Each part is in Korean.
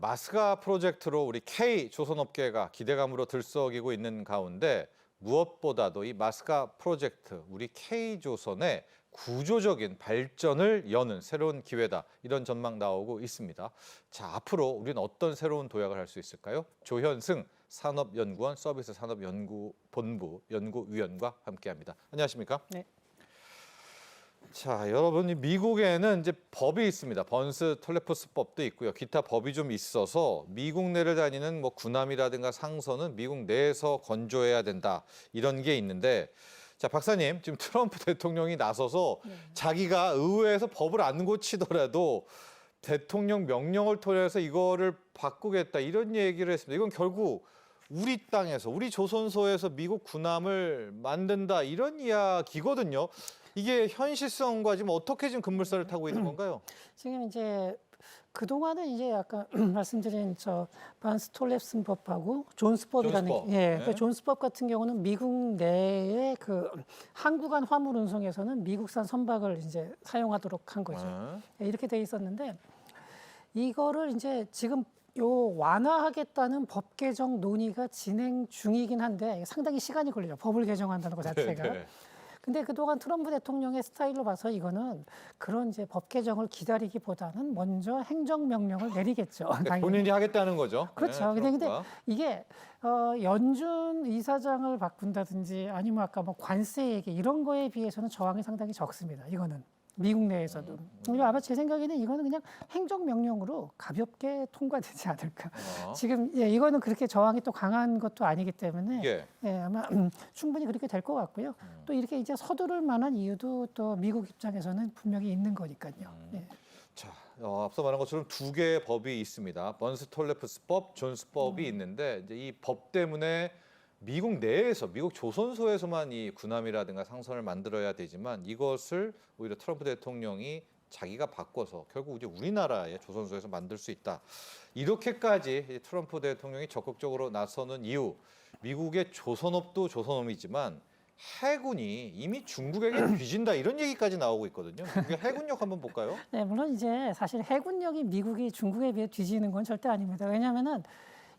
마스가 프로젝트로 우리 K 조선업계가 기대감으로 들썩이고 있는 가운데 무엇보다도 이 마스가 프로젝트, 우리 K 조선의 구조적인 발전을 여는 새로운 기회다. 이런 전망 나오고 있습니다. 자, 앞으로 우리는 어떤 새로운 도약을 할 수 있을까요? 조현승 산업연구원 서비스 산업연구본부 연구위원과 함께합니다. 안녕하십니까? 네. 자, 여러분, 미국에는 이제 법이 있습니다. 번스 톨레프스법도 있고요. 기타 법이 좀 있어서 미국 내를 다니는 뭐 군함이라든가 상선은 미국 내에서 건조해야 된다. 이런 게 있는데, 자, 박사님, 지금 트럼프 대통령이 나서서 자기가 의회에서 법을 안 고치더라도 대통령 명령을 통해서 이거를 바꾸겠다. 이런 얘기를 했습니다. 이건 결국 우리 땅에서, 우리 조선소에서 미국 군함을 만든다. 이런 이야기거든요. 이게 현실성과 지금 어떻게 지금 급물살을 타고 있는 건가요? 지금 이제 그동안은 이제 아까 말씀드린 반스 톨레프스법하고 존스법이라는 존스법. 예, 네. 그 존스법 같은 경우는 미국 내의 그 항구간 화물 운송에서는 미국산 선박을 이제 사용하도록 한 거죠. 예, 이렇게 돼 있었는데 이거를 이제 지금 완화하겠다는 법 개정 논의가 진행 중이긴 한데 상당히 시간이 걸려요. 법을 개정한다는 것 자체가. 네. 근데 그동안 트럼프 대통령의 스타일로 봐서 이거는 그런 이제 법 개정을 기다리기보다는 먼저 행정명령을 내리겠죠. 당연히. 본인이 하겠다는 거죠. 그렇죠. 네, 근데 트럼프가. 이게 연준 이사장을 바꾼다든지 아니면 아까 뭐 관세 얘기 이런 거에 비해서는 저항이 상당히 적습니다. 이거는. 미국 내에서도. 아마 제 생각에는 이거는 그냥 행정명령으로 가볍게 통과되지 않을까. 지금 이거는 그렇게 저항이 또 강한 것도 아니기 때문에 예. 아마 충분히 그렇게 될 것 같고요. 또 이렇게 이제 서두를 만한 이유도 또 미국 입장에서는 분명히 있는 거니까요. 예. 자, 앞서 말한 것처럼 두 개의 법이 있습니다. 번스 톨레프스법, 존스법이 있는데 이제 이 법 때문에 미국 내에서, 미국 조선소에서만 이 군함이라든가 상선을 만들어야 되지만 이것을 오히려 트럼프 대통령이 자기가 바꿔서 결국 이제 우리나라의 조선소에서 만들 수 있다. 이렇게까지 트럼프 대통령이 적극적으로 나서는 이유, 미국의 조선업도 조선업이지만 해군이 이미 중국에게 뒤진다 이런 얘기까지 나오고 있거든요. 미국의 해군력 한번 볼까요? 네, 물론 이제 사실 해군력이 미국이 중국에 비해 뒤지는 건 절대 아닙니다. 왜냐하면은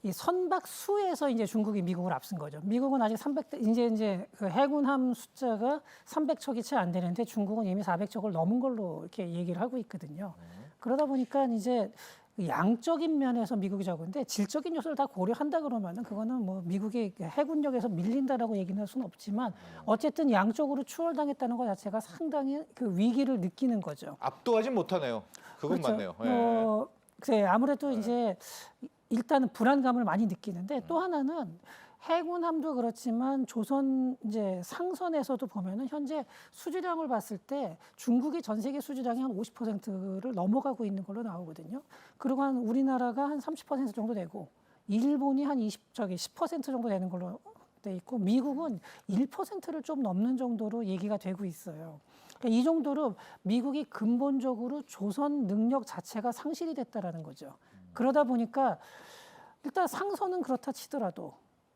이 선박 수에서 이제 중국이 미국을 앞선 거죠. 미국은 아직 300대 이제 그 해군함 숫자가 300척이 채 안 되는데 중국은 이미 400척을 넘은 걸로 이렇게 얘기를 하고 있거든요. 그러다 보니까 이제 양적인 면에서 미국이 적은데 질적인 요소를 다 고려한다 그러면은 그거는 뭐 미국의 해군력에서 밀린다라고 얘기는 할 수는 없지만 어쨌든 양적으로 추월당했다는 것 자체가 상당히 그 위기를 느끼는 거죠. 압도하진 못하네요. 그건 그렇죠. 맞네요. 예. 글쎄, 아무래도 이제 일단은 불안감을 많이 느끼는데 또 하나는 해군함도 그렇지만 조선 이제 상선에서도 보면은 현재 수주량을 봤을 때 중국이 전 세계 수주량이 한 50%를 넘어가고 있는 걸로 나오거든요. 그리고 한 우리나라가 한 30% 정도 되고 일본이 한 10% 정도 되는 걸로 돼 있고 미국은 1%를 좀 넘는 정도로 얘기가 되고 있어요. 그러니까 이 정도로 미국이 근본적으로 조선 능력 자체가 상실이 됐다라는 거죠. 그러다 보니까 일단 상선은 그렇다 치더라도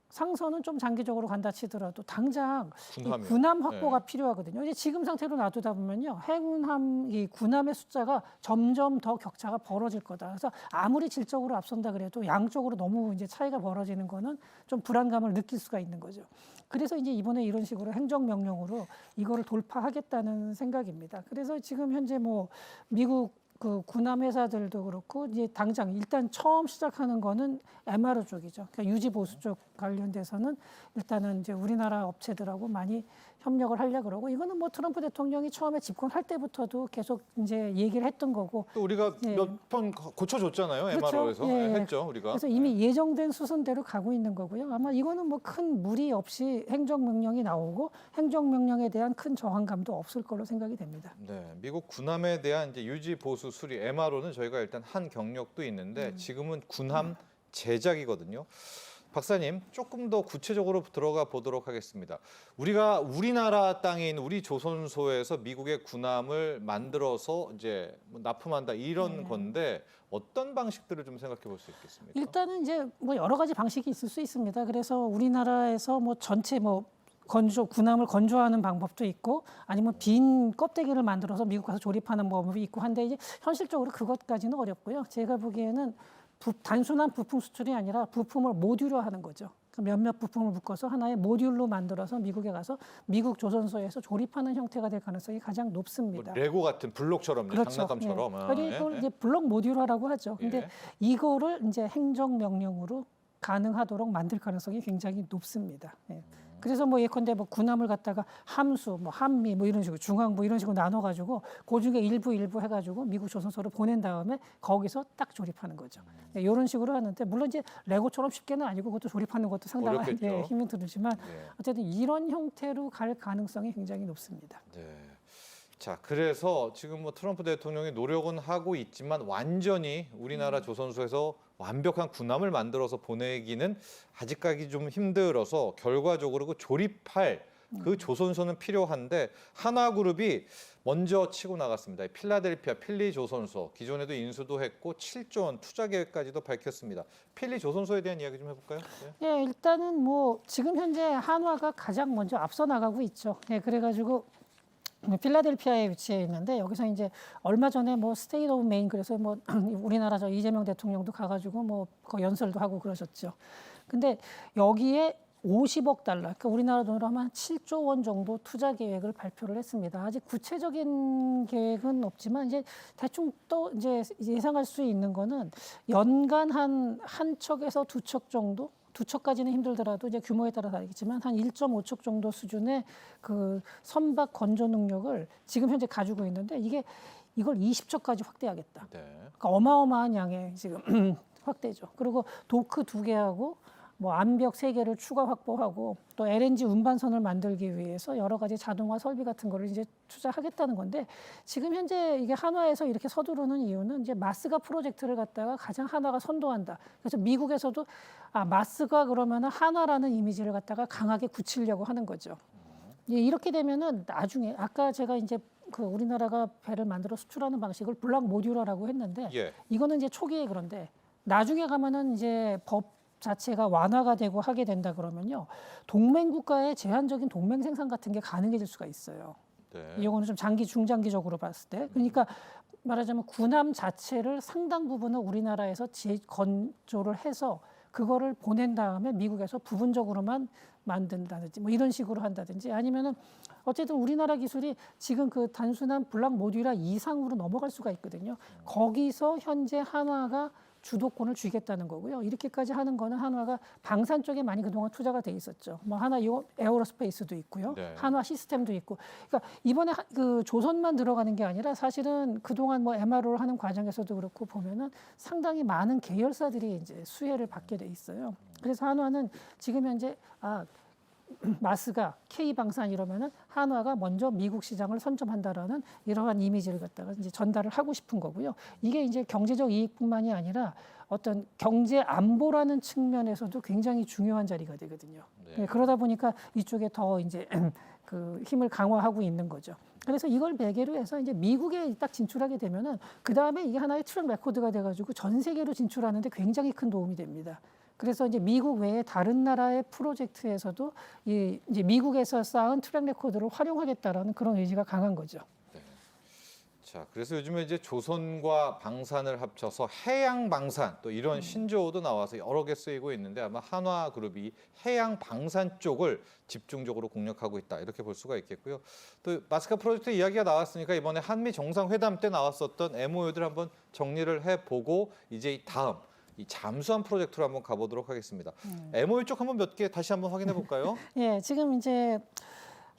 상선은 좀 장기적으로 간다 치더라도 당장 이 군함 확보가 필요하거든요. 이제 지금 상태로 놔두다 보면요. 해군함, 이 군함의 숫자가 점점 더 격차가 벌어질 거다. 그래서 아무리 질적으로 앞선다 그래도 양쪽으로 너무 이제 차이가 벌어지는 거는 좀 불안감을 느낄 수가 있는 거죠. 그래서 이제 이번에 이런 식으로 행정명령으로 이거를 돌파하겠다는 생각입니다. 그래서 지금 현재 뭐 미국 그 군함 회사들도 그렇고 이제 당장 일단 처음 시작하는 거는 MRO 쪽이죠. 그러니까 유지 보수 쪽 관련돼서는 일단은 이제 우리나라 업체들하고 많이 협력을 하려 그러고 이거는 뭐 트럼프 대통령이 처음에 집권할 때부터도 계속 이제 얘기를 했던 거고 또 우리가 몇 번 고쳐줬잖아요. 그렇죠. MRO에서 했죠 우리가. 그래서 이미 예정된 수순대로 가고 있는 거고요. 아마 이거는 뭐 큰 무리 없이 행정명령이 나오고 행정명령에 대한 큰 저항감도 없을 걸로 생각이 됩니다. 네, 미국 군함에 대한 이제 유지 보수 수리 MRO는 저희가 일단 한 경력도 있는데 지금은 군함 제작이거든요. 박사님, 조금 더 구체적으로 들어가 보도록 하겠습니다. 우리가 우리나라 땅에 있는 우리 조선소에서 미국의 군함을 만들어서 이제 뭐 납품한다 이런 건데 어떤 방식들을 좀 생각해 볼 수 있겠습니까? 일단은 이제 뭐 여러 가지 방식이 있을 수 있습니다. 그래서 우리나라에서 뭐 전체 뭐 군함을 건조하는 방법도 있고 아니면 빈 껍데기를 만들어서 미국 가서 조립하는 방법이 있고 한데 이제 현실적으로 그것까지는 어렵고요. 제가 보기에는 단순한 부품 수출이 아니라 부품을 모듈화하는 거죠. 몇몇 부품을 묶어서 하나의 모듈로 만들어서 미국에 가서 미국 조선소에서 조립하는 형태가 될 가능성이 가장 높습니다. 뭐 레고 같은 블록처럼 그렇죠. 장난감처럼. 아, 그리고 예, 이제 블록 모듈화라고 하죠. 근데 예. 이거를 이제 행정 명령으로 가능하도록 만들 가능성이 굉장히 높습니다. 예. 그래서 뭐 예컨대 뭐 군함을 갖다가 함수, 뭐 한미, 뭐 이런 식으로 중앙부 이런 식으로 나눠가지고 그 중에 일부 해가지고 미국 조선소로 보낸 다음에 거기서 딱 조립하는 거죠. 네, 이런 식으로 하는데 물론 이제 레고처럼 쉽게는 아니고 그것도 조립하는 것도 상당한 어렵겠죠. 힘이 들지만 네. 어쨌든 이런 형태로 갈 가능성이 굉장히 높습니다. 네. 자, 그래서 지금 뭐 트럼프 대통령이 노력은 하고 있지만 완전히 우리나라 조선소에서 완벽한 군함을 만들어서 보내기는 아직까지 좀 힘들어서 결과적으로 그 조립할 그 조선소는 필요한데 한화그룹이 먼저 치고 나갔습니다. 필라델피아 필리 조선소 기존에도 인수도 했고 7조 원 투자 계획까지도 밝혔습니다. 필리 조선소에 대한 이야기 좀 해볼까요? 네. 예, 일단은 뭐 지금 현재 한화가 가장 먼저 앞서 나가고 있죠. 예, 그래가지고 필라델피아에 위치해 있는데 여기서 이제 얼마 전에 뭐 스테이트 오브 메인 그래서 뭐 우리나라 저 이재명 대통령도 가가지고 뭐 그 연설도 하고 그러셨죠. 근데 여기에 50억 달러, 그러니까 우리나라 돈으로 하면 7조 원 정도 투자 계획을 발표를 했습니다. 아직 구체적인 계획은 없지만 이제 대충 또 이제 예상할 수 있는 거는 연간 한 척에서 두 척 정도. 두 척까지는 힘들더라도 이제 규모에 따라 다르겠지만 한 1.5척 정도 수준의 그 선박 건조 능력을 지금 현재 가지고 있는데 이걸 20척까지 확대하겠다. 네. 그러니까 어마어마한 양의 지금 확대죠. 그리고 도크 2개하고 뭐 암벽 3개를 추가 확보하고 또 LNG 운반선을 만들기 위해서 여러 가지 자동화 설비 같은 거를 이제 투자하겠다는 건데 지금 현재 이게 한화에서 이렇게 서두르는 이유는 이제 마스가 프로젝트를 갖다가 가장 한화가 선도한다. 그래서 미국에서도 마스가 그러면은 한화라는 이미지를 갖다가 강하게 굳히려고 하는 거죠. 예, 이렇게 되면은 나중에 아까 제가 이제 그 우리나라가 배를 만들어 수출하는 방식을 블락 모듈화라고 했는데 예. 이거는 이제 초기에 그런데 나중에 가면은 이제 법 자체가 완화가 되고 하게 된다 그러면요 동맹 국가의 제한적인 동맹 생산 같은 게 가능해질 수가 있어요. 네. 이거는 좀 중장기적으로 봤을 때 그러니까 말하자면 군함 자체를 상당 부분을 우리나라에서 건조를 해서 그거를 보낸 다음에 미국에서 부분적으로만 만든다든지 뭐 이런 식으로 한다든지 아니면은 어쨌든 우리나라 기술이 지금 그 단순한 블락 모듈화 이상으로 넘어갈 수가 있거든요. 거기서 현재 한화가 주도권을 쥐겠다는 거고요. 이렇게까지 하는 거는 한화가 방산 쪽에 많이 그동안 투자가 돼 있었죠. 뭐 하나 에어로스페이스도 있고요. 네. 한화 시스템도 있고. 그러니까 이번에 그 조선만 들어가는 게 아니라 사실은 그동안 뭐 MRO를 하는 과정에서도 그렇고 보면은 상당히 많은 계열사들이 이제 수혜를 받게 돼 있어요. 그래서 한화는 지금 현재 마스가 K방산 이러면은 한화가 먼저 미국 시장을 선점한다라는 이러한 이미지를 갖다가 이제 전달을 하고 싶은 거고요. 이게 이제 경제적 이익뿐만이 아니라 어떤 경제 안보라는 측면에서도 굉장히 중요한 자리가 되거든요. 네. 그러다 보니까 이쪽에 더 이제 그 힘을 강화하고 있는 거죠. 그래서 이걸 매개로 해서 이제 미국에 딱 진출하게 되면은 그 다음에 이게 하나의 트랙 레코드가 돼가지고 전 세계로 진출하는데 굉장히 큰 도움이 됩니다. 그래서 이제 미국 외에 다른 나라의 프로젝트에서도 이제 미국에서 쌓은 트랙 레코드를 활용하겠다라는 그런 의지가 강한 거죠. 자, 그래서 요즘에 이제 조선과 방산을 합쳐서 해양 방산 또 이런 신조어도 나와서 여러 개 쓰이고 있는데 아마 한화그룹이 해양 방산 쪽을 집중적으로 공략하고 있다 이렇게 볼 수가 있겠고요. 또 마스카 프로젝트 이야기가 나왔으니까 이번에 한미 정상회담 때 나왔었던 MOU들 한번 정리를 해보고 이제 다음 이 잠수함 프로젝트로 한번 가보도록 하겠습니다. MOU 쪽 한번 몇 개 다시 한번 확인해 볼까요? 예, 지금 이제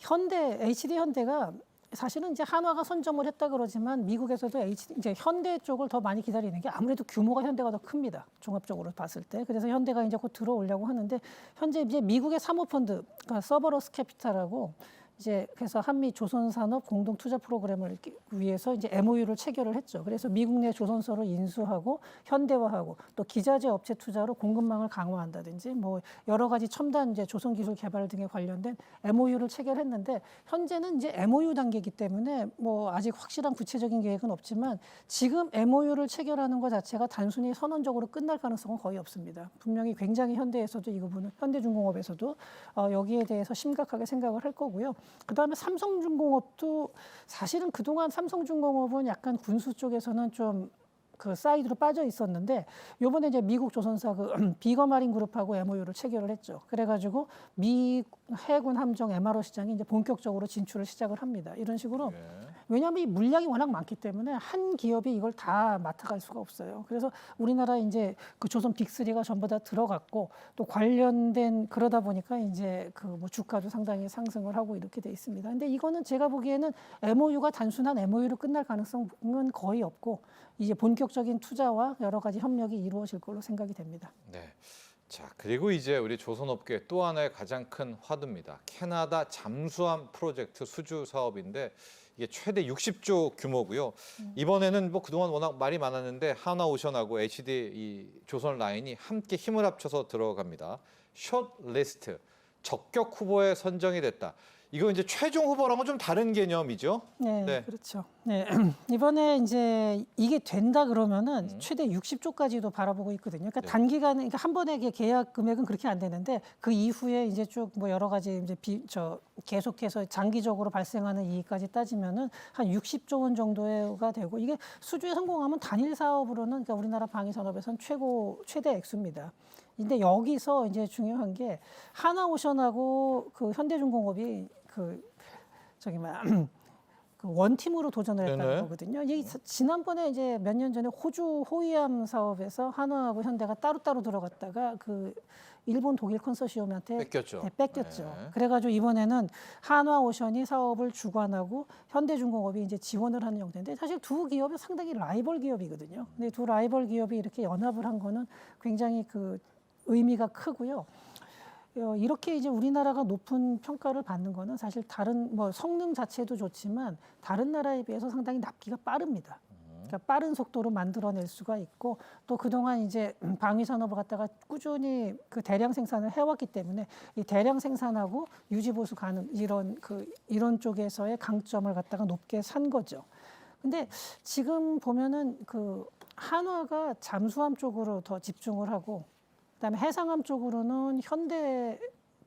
HD 현대가 사실은 이제 한화가 선점을 했다 그러지만 미국에서도 이제 현대 쪽을 더 많이 기다리는 게 아무래도 규모가 현대가 더 큽니다. 종합적으로 봤을 때. 그래서 현대가 이제 곧 들어오려고 하는데 현재 이제 미국의 사모펀드, 그러니까 서버러스 캐피탈하고 이제 그래서 한미 조선산업 공동 투자 프로그램을 위해서 이제 MOU를 체결을 했죠. 그래서 미국 내 조선소를 인수하고 현대화하고 또 기자재 업체 투자로 공급망을 강화한다든지 뭐 여러 가지 첨단 이제 조선 기술 개발 등에 관련된 MOU를 체결했는데 현재는 이제 MOU 단계이기 때문에 뭐 아직 확실한 구체적인 계획은 없지만 지금 MOU를 체결하는 것 자체가 단순히 선언적으로 끝날 가능성은 거의 없습니다. 분명히 굉장히 현대에서도 이 부분은 현대중공업에서도 여기에 대해서 심각하게 생각을 할 거고요. 그다음에 삼성중공업도 사실은 그동안 삼성중공업은 약간 군수 쪽에서는 좀 그 사이드로 빠져 있었는데 요번에 이제 미국 조선사 그 비거마린 그룹하고 MOU를 체결을 했죠. 그래가지고 미 해군 함정 MRO 시장이 이제 본격적으로 진출을 시작을 합니다. 이런 식으로 예. 왜냐하면 이 물량이 워낙 많기 때문에 한 기업이 이걸 다 맡아갈 수가 없어요. 그래서 우리나라 이제 그 조선 빅3가 전부 다 들어갔고 또 관련된 그러다 보니까 이제 그 뭐 주가도 상당히 상승을 하고 이렇게 돼 있습니다. 근데 이거는 제가 보기에는 MOU가 단순한 MOU로 끝날 가능성은 거의 없고 이제 본격적인 투자와 여러 가지 협력이 이루어질 걸로 생각이 됩니다. 네. 자, 그리고 이제 우리 조선업계 또 하나의 가장 큰 화두입니다. 캐나다 잠수함 프로젝트 수주 사업인데 이게 최대 60조 규모고요. 이번에는 뭐 그동안 워낙 말이 많았는데 하나오션하고 HD 이 조선 라인이 함께 힘을 합쳐서 들어갑니다. 숏리스트 적격 후보에 선정이 됐다. 이거 이제 최종 후보랑은 좀 다른 개념이죠. 네, 네. 그렇죠. 네, 이번에 이제 이게 된다 그러면은 최대 60조까지도 바라보고 있거든요. 그러니까 네. 단기간에 그러니까 한 번에 계약 금액은 그렇게 안 되는데 그 이후에 이제 쭉 뭐 여러 가지 이제 계속해서 장기적으로 발생하는 이익까지 따지면은 한 60조 원 정도가 되고 이게 수주에 성공하면 단일 사업으로는 그러니까 우리나라 방위 산업에서는 최대 액수입니다. 근데 여기서 이제 중요한 게 하나오션하고 그 현대중공업이 그 원팀으로 도전을 했다는 네네. 거거든요. 이 지난번에 이제 몇 년 전에 호주 호위함 사업에서 한화하고 현대가 따로따로 들어갔다가 그 일본 독일 컨소시엄한테 뺏겼죠. 네, 뺏겼죠. 네. 그래가지고 이번에는 한화오션이 사업을 주관하고 현대중공업이 이제 지원을 하는 형태인데 사실 두 기업이 상당히 라이벌 기업이거든요. 근데 두 라이벌 기업이 이렇게 연합을 한 거는 굉장히 그 의미가 크고요. 이렇게 이제 우리나라가 높은 평가를 받는 거는 사실 다른 뭐 성능 자체도 좋지만 다른 나라에 비해서 상당히 납기가 빠릅니다. 그러니까 빠른 속도로 만들어낼 수가 있고 또 그동안 이제 방위 산업을 갖다가 꾸준히 그 대량 생산을 해왔기 때문에 이 대량 생산하고 유지 보수 가능 이런 쪽에서의 강점을 갖다가 높게 산 거죠. 근데 지금 보면은 그 한화가 잠수함 쪽으로 더 집중을 하고 그다음에 해상함 쪽으로는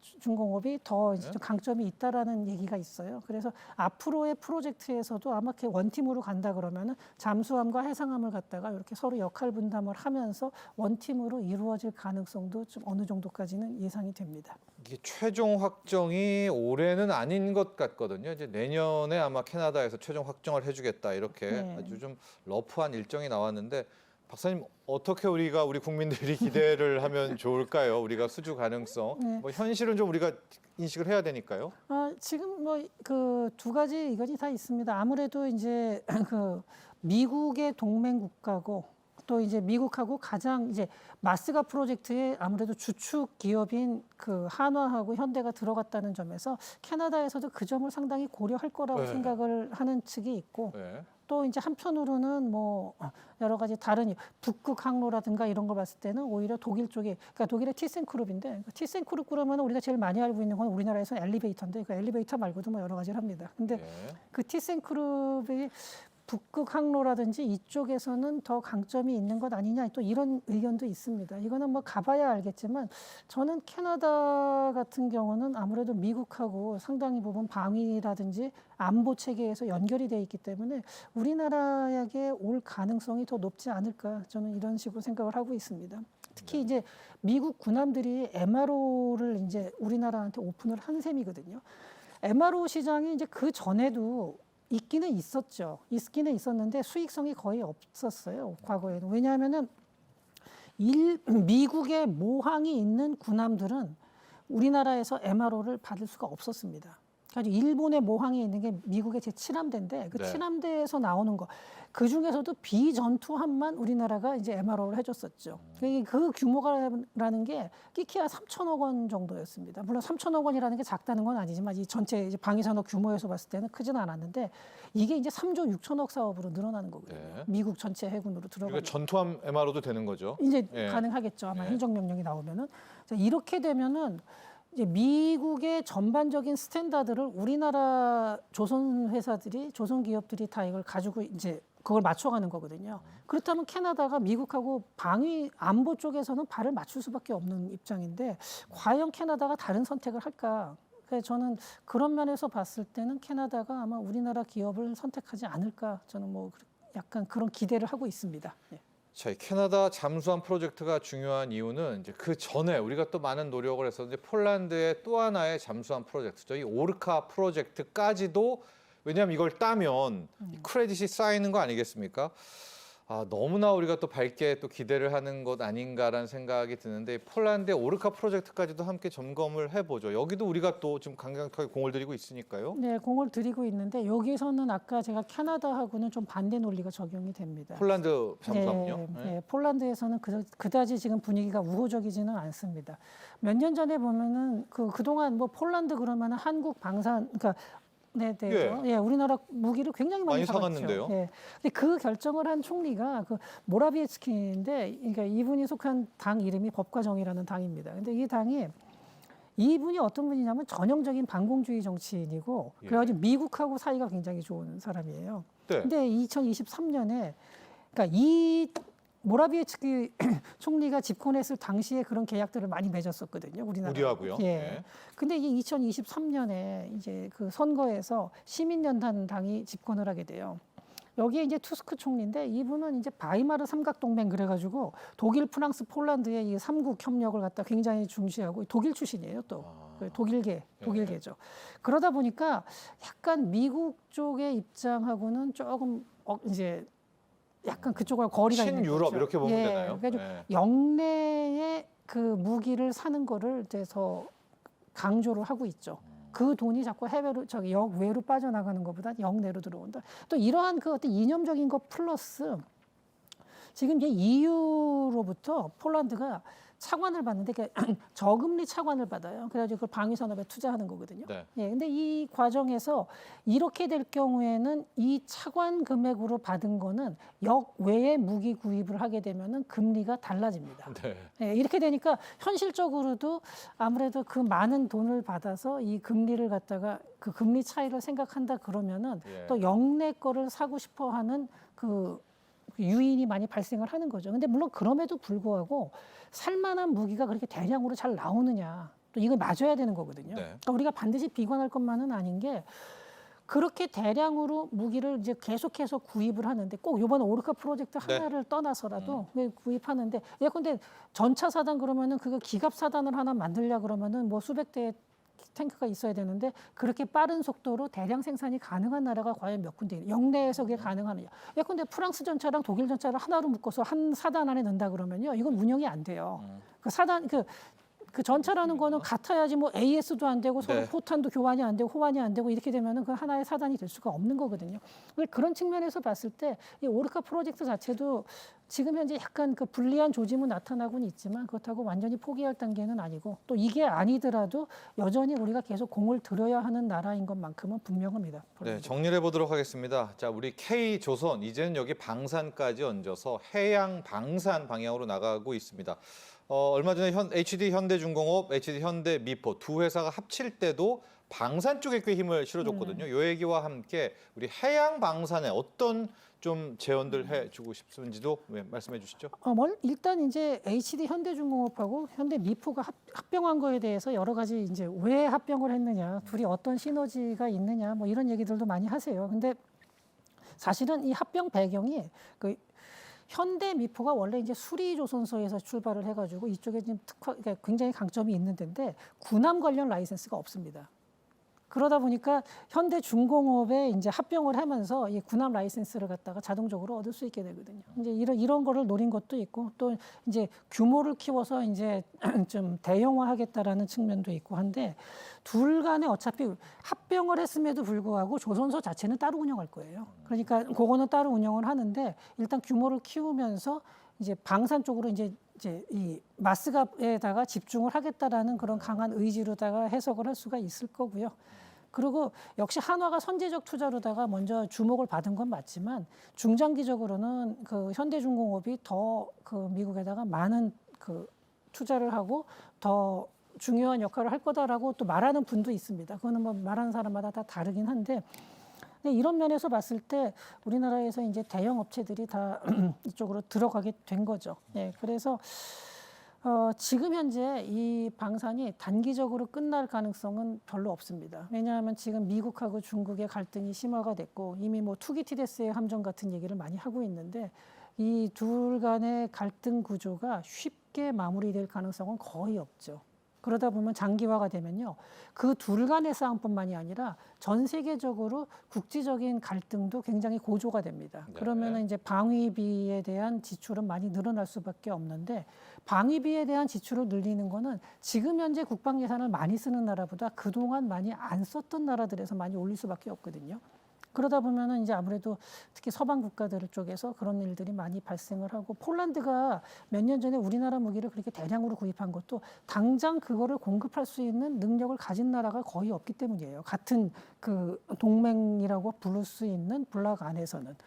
현대중공업이 더 이제 좀 강점이 있다라는 얘기가 있어요. 그래서 앞으로의 프로젝트에서도 아마 이렇게 원팀으로 간다 그러면은 잠수함과 해상함을 갖다가 이렇게 서로 역할 분담을 하면서 원팀으로 이루어질 가능성도 좀 어느 정도까지는 예상이 됩니다. 이게 최종 확정이 올해는 아닌 것 같거든요. 이제 내년에 아마 캐나다에서 최종 확정을 해주겠다 이렇게 네. 아주 좀 러프한 일정이 나왔는데 박사님 어떻게 우리 국민들이 기대를 하면 좋을까요? 우리가 수주 가능성, 네. 뭐 현실은 좀 우리가 인식을 해야 되니까요. 지금 뭐 그 두 가지 의견이 다 있습니다. 아무래도 이제 그 미국의 동맹 국가고 또 이제 미국하고 가장 이제 마스가 프로젝트에 아무래도 주축 기업인 그 한화하고 현대가 들어갔다는 점에서 캐나다에서도 그 점을 상당히 고려할 거라고 네. 생각을 하는 측이 있고 네. 또 이제 한편으로는 뭐 여러 가지 다른 북극 항로라든가 이런 걸 봤을 때는 오히려 독일 쪽에 그러니까 독일의 티센크룹인데 티센크룹 그러면 우리가 제일 많이 알고 있는 건 우리나라에서는 엘리베이터인데 그 엘리베이터 말고도 뭐 여러 가지를 합니다. 근데 네. 그 티센크룹이 북극 항로라든지 이쪽에서는 더 강점이 있는 것 아니냐 또 이런 의견도 있습니다. 이거는 뭐 가봐야 알겠지만 저는 캐나다 같은 경우는 아무래도 미국하고 상당히 부분 방위라든지 안보 체계에서 연결이 돼 있기 때문에 우리나라에게 올 가능성이 더 높지 않을까 저는 이런 식으로 생각을 하고 있습니다. 특히 이제 미국 군함들이 MRO를 이제 우리나라한테 오픈을 한 셈이거든요. MRO 시장이 이제 그 전에도 있기는 있었는데 수익성이 거의 없었어요. 과거에는. 왜냐하면은 미국의 모항이 있는 군함들은 우리나라에서 MRO를 받을 수가 없었습니다. 그래서 일본의 모항이 있는 게 미국의 제7함대인데 그 네. 7함대에서 나오는 거 그 중에서도 비전투함만 우리나라가 이제 MRO를 해줬었죠. 그 규모가라는 게 끼키야 3천억 원 정도였습니다. 물론 3천억 원이라는 게 작다는 건 아니지만 이 전체 이제 방위산업 규모에서 봤을 때는 크지는 않았는데 이게 이제 3조 6천억 사업으로 늘어나는 거거든요. 네. 미국 전체 해군으로 들어가는. 이거 전투함 MRO도 되는 거죠. 이제 예. 가능하겠죠. 아마 네. 행정명령이 나오면은. 자, 이렇게 되면은 이제 미국의 전반적인 스탠다드를 우리나라 조선 회사들이 조선 기업들이 다 이걸 가지고 이제 그걸 맞춰가는 거거든요. 그렇다면 캐나다가 미국하고 방위 안보 쪽에서는 발을 맞출 수밖에 없는 입장인데 과연 캐나다가 다른 선택을 할까? 그래서 저는 그런 면에서 봤을 때는 캐나다가 아마 우리나라 기업을 선택하지 않을까 저는 뭐 약간 그런 기대를 하고 있습니다. 예. 자, 이 캐나다 잠수함 프로젝트가 중요한 이유는 이제 그 전에 우리가 또 많은 노력을 했었는데 폴란드의 또 하나의 잠수함 프로젝트죠. 이 오르카 프로젝트까지도 왜냐하면 이걸 따면 이 크레딧이 쌓이는 거 아니겠습니까? 아, 너무나 우리가 또 밝게 또 기대를 하는 것 아닌가라는 생각이 드는데 폴란드의 오르카 프로젝트까지도 함께 점검을 해보죠. 여기도 우리가 또 지금 강력하게 공을 들이고 있으니까요. 네, 공을 들이고 있는데 여기서는 아까 제가 캐나다하고는 좀 반대 논리가 적용이 됩니다. 폴란드 잠수함은요? 네, 네, 폴란드에서는 그다지 지금 분위기가 우호적이지는 않습니다. 몇 년 전에 보면은 그동안 뭐 폴란드 그러면은 한국 방산 그러니까 네, 네, 예, 우리나라 무기를 굉장히 많이 사갔죠. 사갔는데요. 예. 근데 그 결정을 한 총리가 그 모라비에츠키인데, 그러니까 이분이 속한 당 이름이 법과정의라는 당입니다. 근데 이 당이 이분이 어떤 분이냐면 전형적인 반공주의 정치인이고, 예. 그래가지고 미국하고 사이가 굉장히 좋은 사람이에요. 네. 근데 2023년에 그러니까 이 모라비에츠키 총리가 집권했을 당시에 그런 계약들을 많이 맺었었거든요. 우리하고요. 예. 예. 근데 이 2023년에 이제 그 선거에서 시민연단 당이 집권을 하게 돼요. 여기에 이제 투스크 총리인데 이분은 이제 바이마르 삼각동맹 그래가지고 독일, 프랑스, 폴란드의 이 삼국 협력을 갖다 굉장히 중시하고 독일 출신이에요 또. 그 독일계죠. 그러다 보니까 약간 미국 쪽의 입장하고는 조금 이제 약간 그쪽하고 거리가 있는 거죠. 친유럽 이렇게 보면 되나요? 그래가지고 예. 영내에 그 무기를 사는 거를 이제서 강조를 하고 있죠. 그 돈이 자꾸 해외로 저기 역외로 빠져나가는 것보다 역내로 들어온다. 또 이러한 그 어떤 이념적인 것 플러스 지금 이제 EU로부터 폴란드가 차관을 받는데 저금리 차관을 받아요. 그래가지고 그 방위 산업에 투자하는 거거든요. 네. 예, 근데 이 과정에서 이렇게 될 경우에는 이 차관 금액으로 받은 거는 역외의 무기 구입을 하게 되면은 금리가 달라집니다. 네. 예, 이렇게 되니까 현실적으로도 아무래도 그 많은 돈을 받아서 이 금리를 갖다가 그 금리 차이를 생각한다 그러면은 예. 또 역내 거를 사고 싶어 하는 그 유인이 많이 발생을 하는 거죠. 근데 물론 그럼에도 불구하고 살만한 무기가 그렇게 대량으로 잘 나오느냐. 또 이걸 맞아야 되는 거거든요. 네. 그러니까 우리가 반드시 비관할 것만은 아닌 게 그렇게 대량으로 무기를 이제 계속해서 구입을 하는데 꼭 이번 오르카 프로젝트 네. 하나를 떠나서라도 구입하는데 예컨대 전차 사단 그러면은 그거 기갑 사단을 하나 만들려 그러면은 뭐 수백 대의 탱크가 있어야 되는데 그렇게 빠른 속도로 대량 생산이 가능한 나라가 과연 몇 군데 있냐. 영내에서 그게 가능하느냐. 예컨대 프랑스 전차랑 독일 전차를 하나로 묶어서 한 사단 안에 넣는다 그러면요. 이건 운영이 안 돼요. 그 사단 그 전차라는 거는 같아야지 뭐 AS도 안 되고 서로 네. 포탄도 교환이 안 되고 호환이 안 되고 이렇게 되면은 그 하나의 사단이 될 수가 없는 거거든요. 그런 측면에서 봤을 때 이 오르카 프로젝트 자체도 지금 현재 약간 그 불리한 조짐은 나타나고는 있지만 그렇다고 완전히 포기할 단계는 아니고 또 이게 아니더라도 여전히 우리가 계속 공을 들여야 하는 나라인 것만큼은 분명합니다. 네, 정리를 해보도록 하겠습니다. 자, 우리 K조선 이제는 여기 방산까지 얹어서 해양 방산 방향으로 나가고 있습니다. 얼마 전에 HD 현대중공업, HD 현대미포 두 회사가 합칠 때도 방산 쪽에 꽤 힘을 실어줬거든요. 이 얘기와 함께 우리 해양 방산에 어떤 좀 제언들 해주고 싶은지도 말씀해 주시죠. 일단 이제 HD 현대중공업하고 현대미포가 합병한 거에 대해서 여러 가지 이제 왜 합병을 했느냐, 둘이 어떤 시너지가 있느냐, 뭐 이런 얘기들도 많이 하세요. 근데 사실은 이 합병 배경이 그 현대미포가 원래 이제 수리조선소에서 출발을 해가지고 이쪽에 지금 그러니까 굉장히 강점이 있는 데인데 군함 관련 라이센스가 없습니다. 그러다 보니까 현대중공업에 이제 합병을 하면서 이 군함 라이센스를 갖다가 자동적으로 얻을 수 있게 되거든요. 이제 이런 거를 노린 것도 있고 또 이제 규모를 키워서 이제 좀 대형화하겠다라는 측면도 있고 한데 둘 간에 어차피 합병을 했음에도 불구하고 조선소 자체는 따로 운영할 거예요. 그러니까 그거는 따로 운영을 하는데 일단 규모를 키우면서 이제 방산 쪽으로 이제 이 마스갑에다가 집중을 하겠다라는 그런 강한 의지로다가 해석을 할 수가 있을 거고요. 그리고 역시 한화가 선제적 투자로다가 먼저 주목을 받은 건 맞지만 중장기적으로는 그 현대중공업이 더 그 미국에다가 많은 그 투자를 하고 더 중요한 역할을 할 거다라고 또 말하는 분도 있습니다. 그거는 뭐 말하는 사람마다 다 다르긴 한데 근데 이런 면에서 봤을 때 우리나라에서 이제 대형 업체들이 다 이쪽으로 들어가게 된 거죠. 예, 그래서 지금 현재 이 방산이 단기적으로 끝날 가능성은 별로 없습니다. 왜냐하면 지금 미국하고 중국의 갈등이 심화가 됐고 이미 뭐 투기티데스의 함정 같은 얘기를 많이 하고 있는데 이 둘 간의 갈등 구조가 쉽게 마무리될 가능성은 거의 없죠. 그러다 보면 장기화가 되면요. 그 둘 간의 싸움뿐만이 아니라 전 세계적으로 국제적인 갈등도 굉장히 고조가 됩니다. 네. 그러면 이제 방위비에 대한 지출은 많이 늘어날 수밖에 없는데 방위비에 대한 지출을 늘리는 거는 지금 현재 국방 예산을 많이 쓰는 나라보다 그동안 많이 안 썼던 나라들에서 많이 올릴 수밖에 없거든요. 그러다 보면은 이제 아무래도 특히 서방 국가들 쪽에서 그런 일들이 많이 발생을 하고 폴란드가 몇 년 전에 우리나라 무기를 그렇게 대량으로 구입한 것도 당장 그거를 공급할 수 있는 능력을 가진 나라가 거의 없기 때문이에요. 같은 그 동맹이라고 부를 수 있는 블록 안에서는.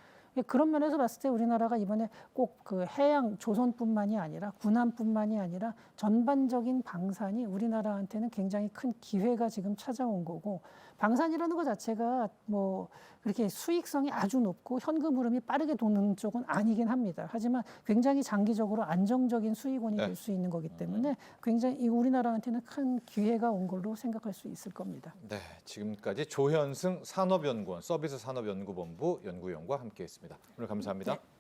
그런 면에서 봤을 때 우리나라가 이번에 꼭 그 해양 조선뿐만이 아니라 군함뿐만이 아니라 전반적인 방산이 우리나라한테는 굉장히 큰 기회가 지금 찾아온 거고 방산이라는 것 자체가 뭐 그렇게 수익성이 아주 높고 현금 흐름이 빠르게 도는 쪽은 아니긴 합니다. 하지만 굉장히 장기적으로 안정적인 수익원이 네. 될 수 있는 거기 때문에 굉장히 이 우리나라한테는 큰 기회가 온 걸로 생각할 수 있을 겁니다. 네, 지금까지 조현승 산업연구원 서비스 산업연구본부 연구위원과 함께했습니다. 오늘 감사합니다. 네.